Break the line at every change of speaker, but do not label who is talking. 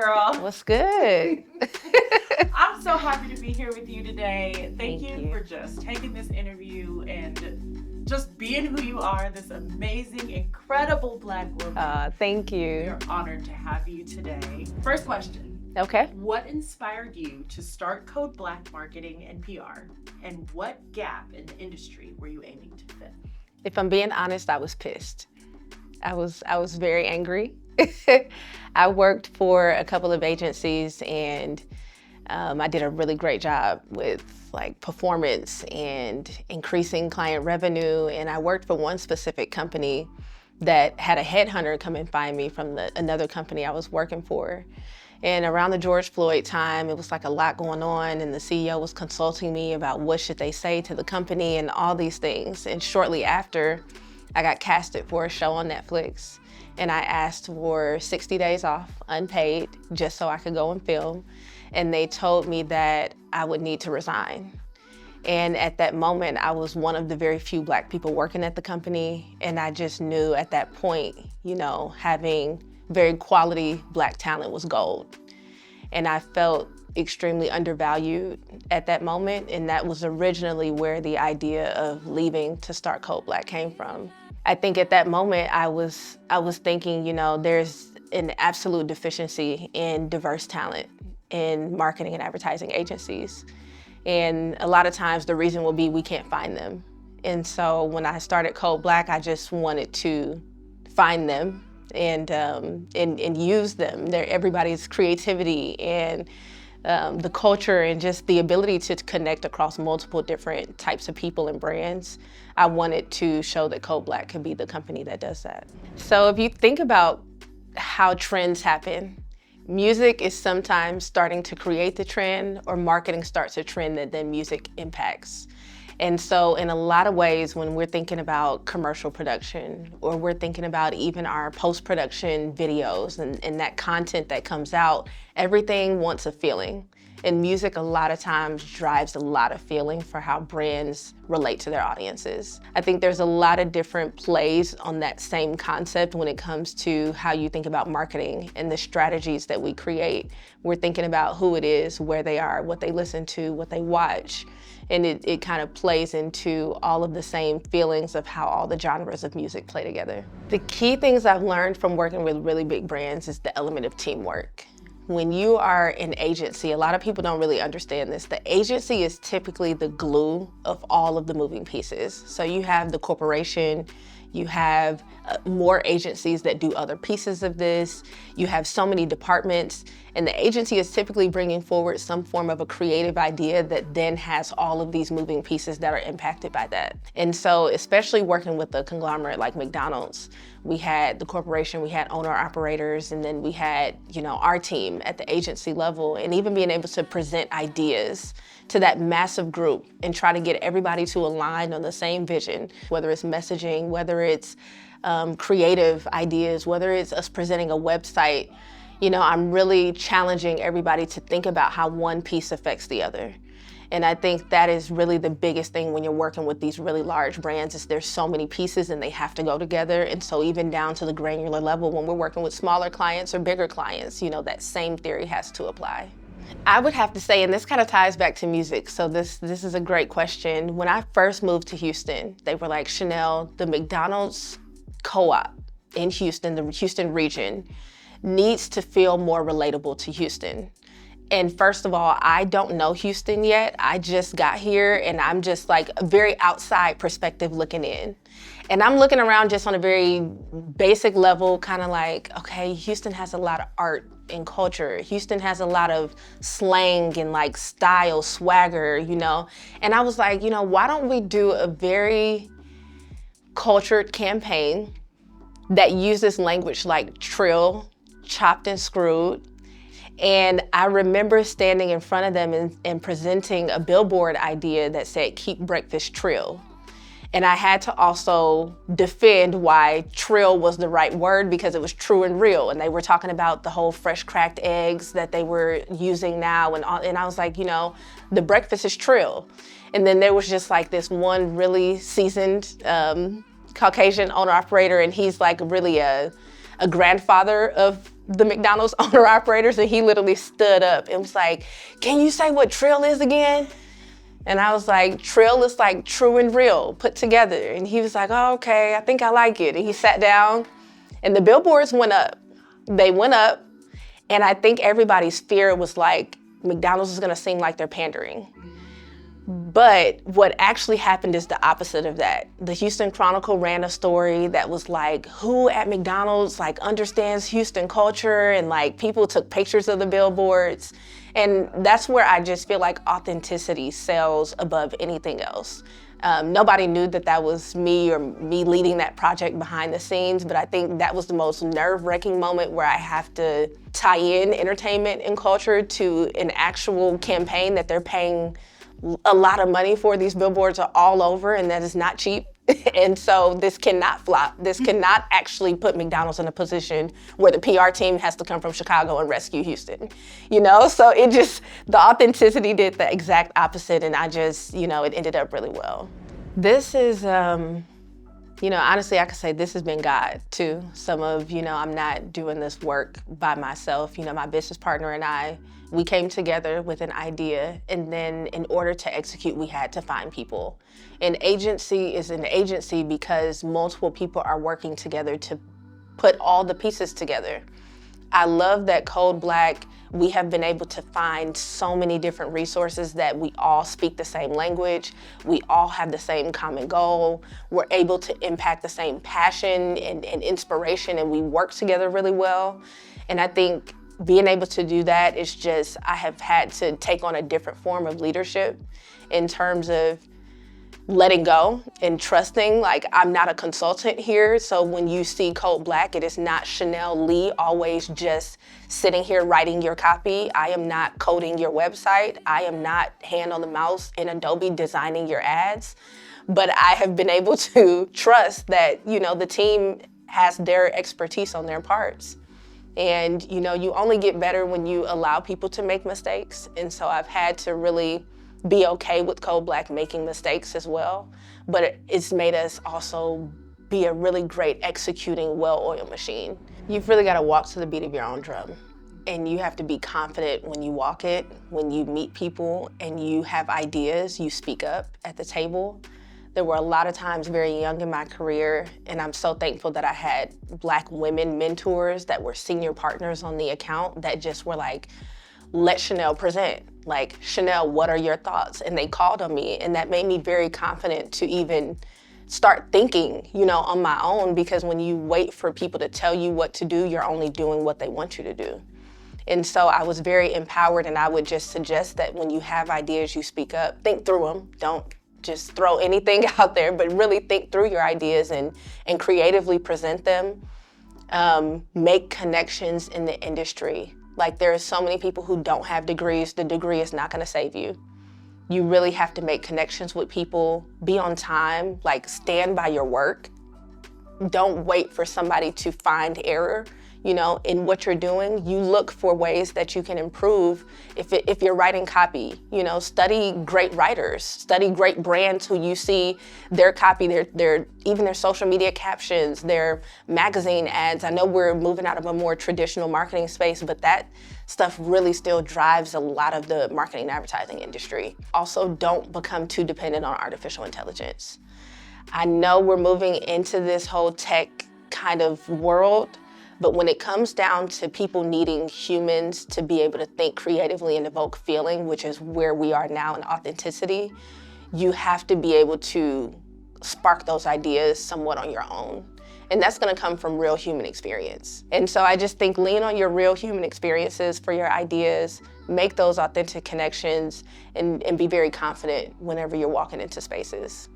girl?
What's good?
I'm so happy to be here with you today. Thank you for just taking this interview and just being who you are, this amazing, incredible Black woman.
Thank you.
We are honored to have you today. First question.
Okay.
What inspired you to start Code Blk Marketing and PR? And what gap in the industry were you aiming to fill?
If I'm being honest, I was pissed. I was very angry. I worked for a couple of agencies and I did a really great job with like performance and increasing client revenue. And I worked for one specific company that had a headhunter come and find me from another company I was working for. And around the George Floyd time, it was like a lot going on and the CEO was consulting me about what should they say to the company and all these things. And shortly after, I got casted for a show on Netflix. And I asked for 60 days off, unpaid, just so I could go and film. And they told me that I would need to resign. And at that moment, I was one of the very few Black people working at the company. And I just knew at that point, you know, having very quality Black talent was gold. And I felt extremely undervalued at that moment. And that was originally where the idea of leaving to start Code Blk came from. I think at that moment, I was thinking, you know, there's an absolute deficiency in diverse talent in marketing and advertising agencies. And a lot of times the reason will be we can't find them. And so when I started Code Blk, I just wanted to find them and use them. Everybody's creativity and the culture and just the ability to connect across multiple different types of people and brands. I wanted to show that Code Blk could be the company that does that. So if you think about how trends happen, music is sometimes starting to create the trend or marketing starts a trend that then music impacts. And so in a lot of ways, when we're thinking about commercial production or we're thinking about even our post-production videos and that content that comes out, everything wants a feeling. And music a lot of times drives a lot of feeling for how brands relate to their audiences. I think there's a lot of different plays on that same concept when it comes to how you think about marketing and the strategies that we create. We're thinking about who it is, where they are, what they listen to, what they watch. And it kind of plays into all of the same feelings of how all the genres of music play together. The key things I've learned from working with really big brands is the element of teamwork. When you are an agency, a lot of people don't really understand this. The agency is typically the glue of all of the moving pieces. So you have the corporation, you have more agencies that do other pieces of this. You have so many departments, and the agency is typically bringing forward some form of a creative idea that then has all of these moving pieces that are impacted by that. And so, especially working with a conglomerate like McDonald's, we had the corporation, we had owner-operators, and then we had, you know, our team at the agency level, and even being able to present ideas to that massive group and try to get everybody to align on the same vision, whether it's messaging, whether it's creative ideas, whether it's us presenting a website. You know, I'm really challenging everybody to think about how one piece affects the other. And I think that is really the biggest thing when you're working with these really large brands is there's so many pieces and they have to go together. And so even down to the granular level, when we're working with smaller clients or bigger clients, you know, that same theory has to apply. I would have to say, and this kind of ties back to music, so this is a great question. When I first moved to Houston, they were like, Chynell, the McDonald's co-op in Houston, the Houston region, needs to feel more relatable to Houston. And first of all, I don't know Houston yet. I just got here and I'm just like a very outside perspective looking in. And I'm looking around just on a very basic level, kind of like, okay, Houston has a lot of art and culture. Houston has a lot of slang and like style, swagger, you know? And I was like, you know, why don't we do a very cultured campaign that uses language like trill, chopped and screwed. And I remember standing in front of them and presenting a billboard idea that said, keep breakfast trill. And I had to also defend why trill was the right word because it was true and real. And they were talking about the whole fresh cracked eggs that they were using now. And I was like, you know, the breakfast is trill. And then there was just like this one really seasoned Caucasian owner operator, and he's like really a grandfather of the McDonald's owner operators, and he literally stood up and was like, "Can you say what trill is again?" And I was like, "Trill is like true and real put together." And he was like, "Oh, okay, I think I like it." And he sat down and the billboards went up. They went up, and I think everybody's fear was like, McDonald's is gonna seem like they're pandering. But what actually happened is the opposite of that. The Houston Chronicle ran a story that was like, who at McDonald's like understands Houston culture, and like people took pictures of the billboards. And that's where I just feel like authenticity sells above anything else. Nobody knew that that was me or me leading that project behind the scenes, but I think that was the most nerve-wracking moment where I have to tie in entertainment and culture to an actual campaign that they're paying a lot of money for. These billboards are all over, and that is not cheap. And so this cannot flop. This cannot actually put McDonald's in a position where the PR team has to come from Chicago and rescue Houston, you know? So it just, the authenticity did the exact opposite, and I just, you know, it ended up really well. This is, you know, honestly, I could say this has been God too. Some of, you know, I'm not doing this work by myself. You know, my business partner and I, we came together with an idea, and then in order to execute, we had to find people. An agency is an agency because multiple people are working together to put all the pieces together. I love that Code Blk, we have been able to find so many different resources that we all speak the same language, we all have the same common goal, we're able to impact the same passion and inspiration, and we work together really well. And I think being able to do that is just, I have had to take on a different form of leadership in terms of letting go and trusting. Like, I'm not a consultant here, so when you see Code Blk, it is not Chynell Lee always just sitting here writing your copy. I am not coding your website. I am not hand on the mouse in Adobe designing your ads. But I have been able to trust that, you know, the team has their expertise on their parts. And, you know, you only get better when you allow people to make mistakes. And so I've had to really be okay with Code Blk making mistakes as well. But it's made us also be a really great executing well-oiled machine. You've really got to walk to the beat of your own drum. And you have to be confident when you walk it, when you meet people and you have ideas, you speak up at the table. There were a lot of times very young in my career, and I'm so thankful that I had Black women mentors that were senior partners on the account that just were like, let Chynell present. Like, Chynell, what are your thoughts? And they called on me, and that made me very confident to even start thinking, you know, on my own, because when you wait for people to tell you what to do, you're only doing what they want you to do. And so I was very empowered, and I would just suggest that when you have ideas, you speak up, think through them, don't just throw anything out there, but really think through your ideas and creatively present them. Make connections in the industry. Like, there are so many people who don't have degrees. The degree is not gonna save you. You really have to make connections with people, be on time, like stand by your work. Don't wait for somebody to find error, you know, in what you're doing. You look for ways that you can improve. If you're writing copy, you know, study great writers, study great brands who you see their copy, even their social media captions, their magazine ads. I know we're moving out of a more traditional marketing space, but that stuff really still drives a lot of the marketing and advertising industry. Also, don't become too dependent on artificial intelligence. I know we're moving into this whole tech kind of world, but when it comes down to people needing humans to be able to think creatively and evoke feeling, which is where we are now in authenticity, you have to be able to spark those ideas somewhat on your own. And that's gonna come from real human experience. And so I just think lean on your real human experiences for your ideas, make those authentic connections, and be very confident whenever you're walking into spaces.